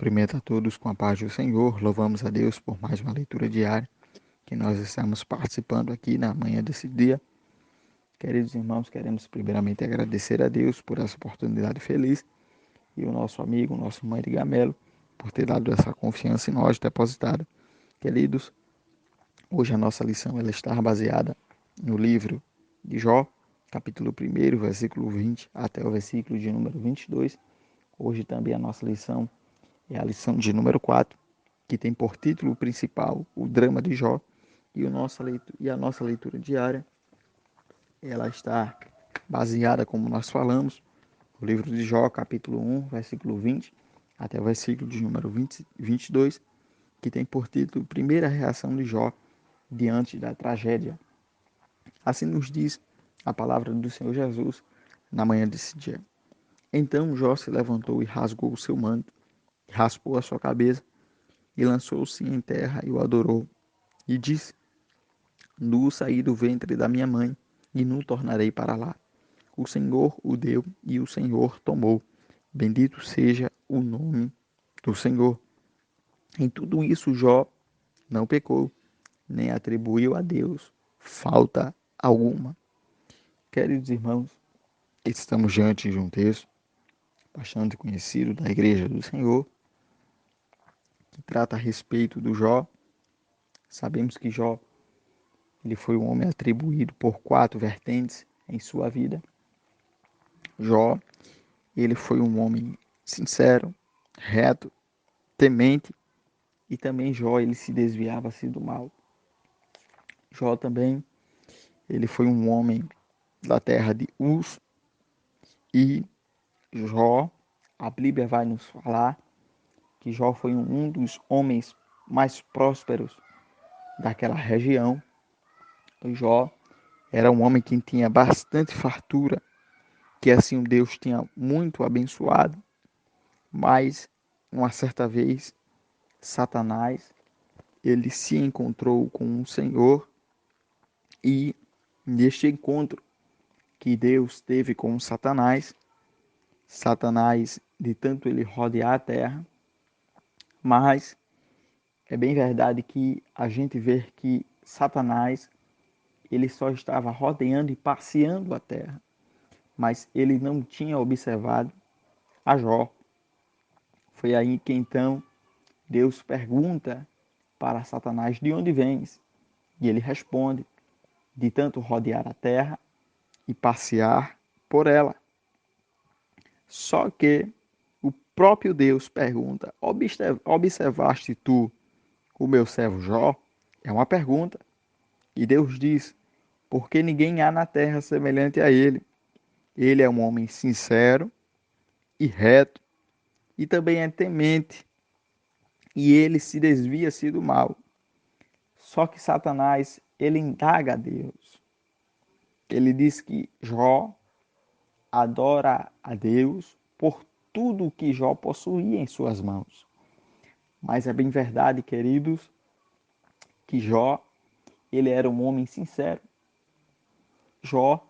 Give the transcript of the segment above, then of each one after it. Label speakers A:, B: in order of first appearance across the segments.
A: Cumprimento a todos com a paz do Senhor. Louvamos a Deus por mais uma leitura diária que nós estamos participando aqui na manhã desse dia. Queridos irmãos, queremos primeiramente agradecer a Deus por essa oportunidade feliz e o nosso amigo, o nosso irmão Edgar Melo, por ter dado essa confiança em nós depositada. Queridos, hoje a nossa lição ela está baseada no livro de Jó, capítulo 1, versículo 20 até o versículo de número 22. Hoje também a nossa lição é a lição de número 4, que tem por título principal o drama de Jó, e a nossa leitura diária, ela está baseada, como nós falamos, no livro de Jó, capítulo 1, versículo 20, até o versículo de número 22, que tem por título Primeira Reação de Jó diante da tragédia. Assim nos diz a palavra do Senhor Jesus na manhã desse dia. Então Jó se levantou e rasgou o seu manto, raspou a sua cabeça, e lançou-se em terra e o adorou. E disse: Nu saí do ventre da minha mãe, e nu tornarei para lá. O Senhor o deu, e o Senhor tomou. Bendito seja o nome do Senhor. Em tudo isso Jó não pecou, nem atribuiu a Deus falta alguma. Queridos irmãos, estamos diante de um texto bastante conhecido da Igreja do Senhor, que trata a respeito do Jó. Sabemos que Jó ele foi um homem atribuído por 4 vertentes em sua vida. Jó, ele foi um homem sincero, reto, temente, e também Jó, ele se desviava-se do mal. Jó também, ele foi um homem da terra de Uz, e Jó, a Bíblia vai nos falar que Jó foi um dos homens mais prósperos daquela região. Jó era um homem que tinha bastante fartura, que assim Deus tinha muito abençoado, mas uma certa vez Satanás ele se encontrou com o Senhor, e neste encontro que Deus teve com Satanás, Satanás de tanto ele rodear a terra, mas é bem verdade que a gente vê que Satanás ele só estava rodeando e passeando a terra, mas ele não tinha observado a Jó. Foi aí que então Deus pergunta para Satanás: de onde vens? E ele responde: de tanto rodear a terra e passear por ela. Só que o próprio Deus pergunta: observaste tu o meu servo Jó? É uma pergunta. E Deus diz: porque ninguém há na terra semelhante a ele. Ele é um homem sincero e reto, e também é temente, e ele se desvia-se do mal. Só que Satanás, ele indaga a Deus. Ele diz que Jó adora a Deus por tudo que Jó possuía em suas mãos. Mas é bem verdade, queridos, que Jó, ele era um homem sincero. Jó,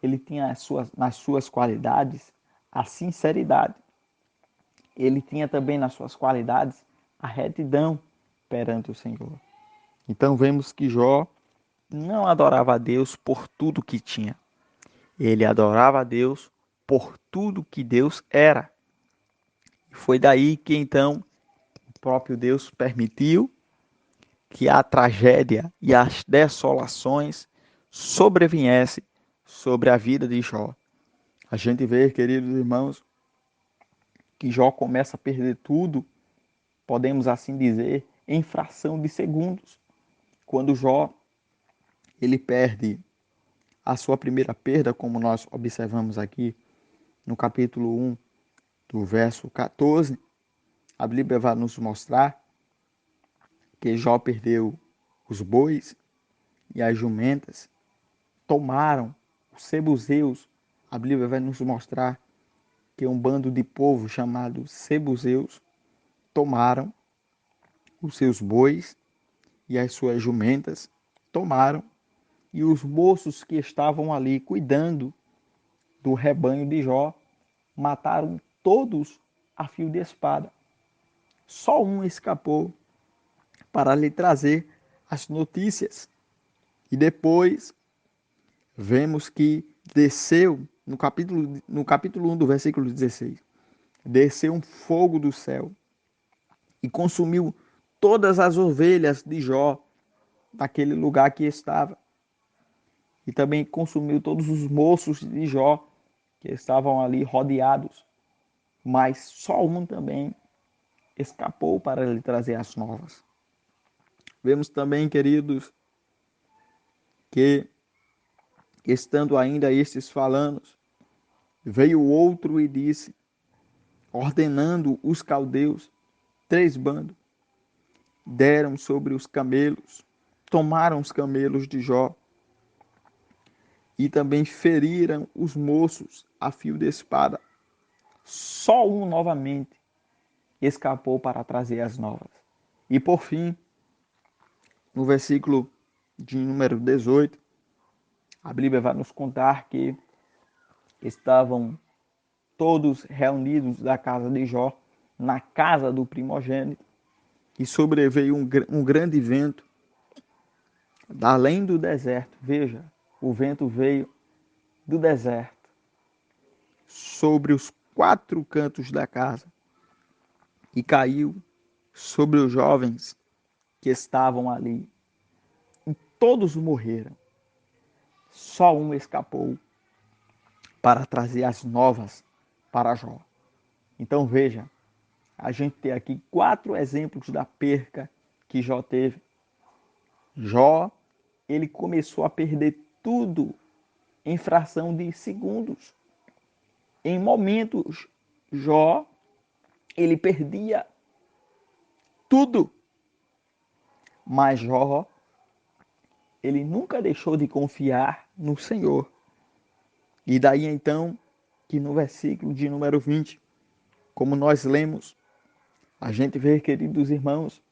A: ele tinha nas suas qualidades a sinceridade. Ele tinha também nas suas qualidades a retidão perante o Senhor. Então vemos que Jó não adorava a Deus por tudo que tinha. Ele adorava a Deus por tudo que Deus era. E foi daí que então o próprio Deus permitiu que a tragédia e as desolações sobreviessem sobre a vida de Jó. A gente vê, queridos irmãos, que Jó começa a perder tudo, podemos assim dizer, em fração de segundos. Quando Jó ele perde a sua primeira perda, como nós observamos aqui no capítulo 1, do verso 14, a Bíblia vai nos mostrar que Jó perdeu os bois e as jumentas, tomaram os sebuzeus. A Bíblia vai nos mostrar que um bando de povo chamado sebuzeus tomaram os seus bois e as suas jumentas, tomaram, e os moços que estavam ali cuidando do rebanho de Jó mataram todos a fio de espada. Só um escapou para lhe trazer as notícias. E depois vemos que desceu, no capítulo 1 do versículo 16, desceu um fogo do céu e consumiu todas as ovelhas de Jó daquele lugar que estava. E também consumiu todos os moços de Jó que estavam ali rodeados. Mas só um também escapou para lhe trazer as novas. Vemos também, queridos, que estando ainda estes falando, veio outro e disse, ordenando os caldeus, 3 bandos, deram sobre os camelos, tomaram os camelos de Jó e também feriram os moços a fio de espada. Só um novamente escapou para trazer as novas. E por fim, no versículo de número 18, a Bíblia vai nos contar que estavam todos reunidos da casa de Jó, na casa do primogênito, e sobreveio um grande vento, além do deserto. Veja, o vento veio do deserto, sobre os 4 cantos da casa, e caiu sobre os jovens que estavam ali. E todos morreram. Só um escapou para trazer as novas para Jó. Então veja, a gente tem aqui 4 exemplos da perca que Jó teve. Jó, ele começou a perder tudo em fração de segundos. Em momentos, Jó, ele perdia tudo. Mas Jó, ele nunca deixou de confiar no Senhor. E daí então, que no versículo de número 20, como nós lemos, a gente vê, queridos irmãos,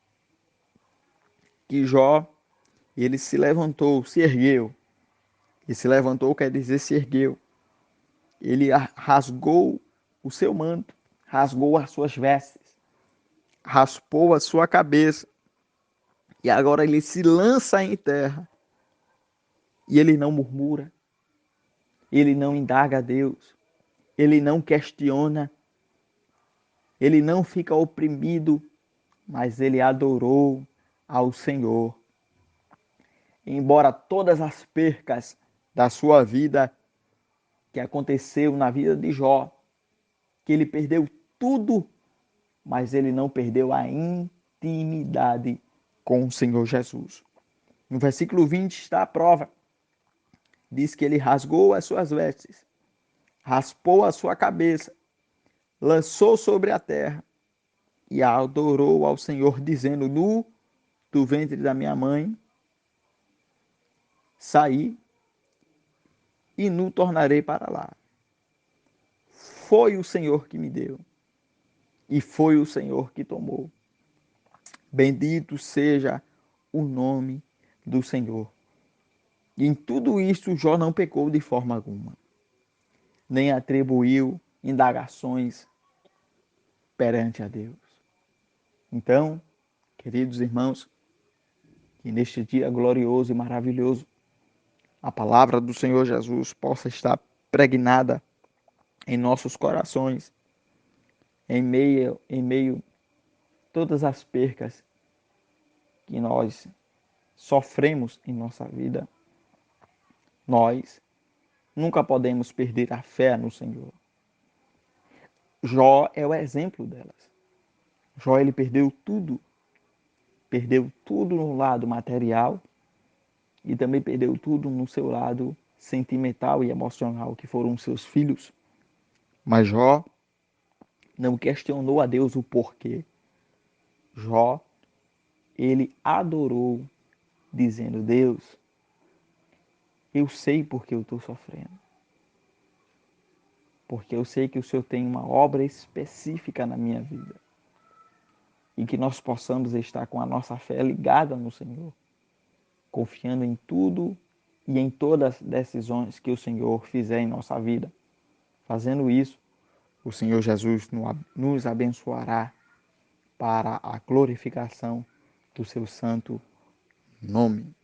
A: que Jó, ele se levantou, se ergueu. E se levantou quer dizer se ergueu. Ele rasgou o seu manto, rasgou as suas vestes, raspou a sua cabeça. E agora ele se lança em terra. E ele não murmura. Ele não indaga a Deus. Ele não questiona. Ele não fica oprimido, mas ele adorou ao Senhor. Embora todas as percas da sua vida que aconteceu na vida de Jó, que ele perdeu tudo, mas ele não perdeu a intimidade com o Senhor Jesus. No versículo 20 está a prova. Diz que ele rasgou as suas vestes, raspou a sua cabeça, lançou sobre a terra e adorou ao Senhor, dizendo, nu do ventre da minha mãe saí e nu tornarei para lá. Foi o Senhor que me deu e foi o Senhor que tomou. Bendito seja o nome do Senhor. E em tudo isto Jó não pecou de forma alguma, nem atribuiu indagações perante a Deus. Então, queridos irmãos, que neste dia glorioso e maravilhoso, a palavra do Senhor Jesus possa estar pregnada em nossos corações, em meio todas as percas que nós sofremos em nossa vida. Nós nunca podemos perder a fé no Senhor. Jó é o exemplo delas. Jó, ele perdeu tudo no lado material e também perdeu tudo no seu lado sentimental e emocional, que foram seus filhos. Mas Jó não questionou a Deus o porquê. Jó, ele adorou, dizendo, Deus, eu sei porque eu estou sofrendo. Porque eu sei que o Senhor tem uma obra específica na minha vida. E que nós possamos estar com a nossa fé ligada no Senhor, confiando em tudo e em todas as decisões que o Senhor fizer em nossa vida. Fazendo isso, o Senhor Jesus nos abençoará para a glorificação do seu santo nome.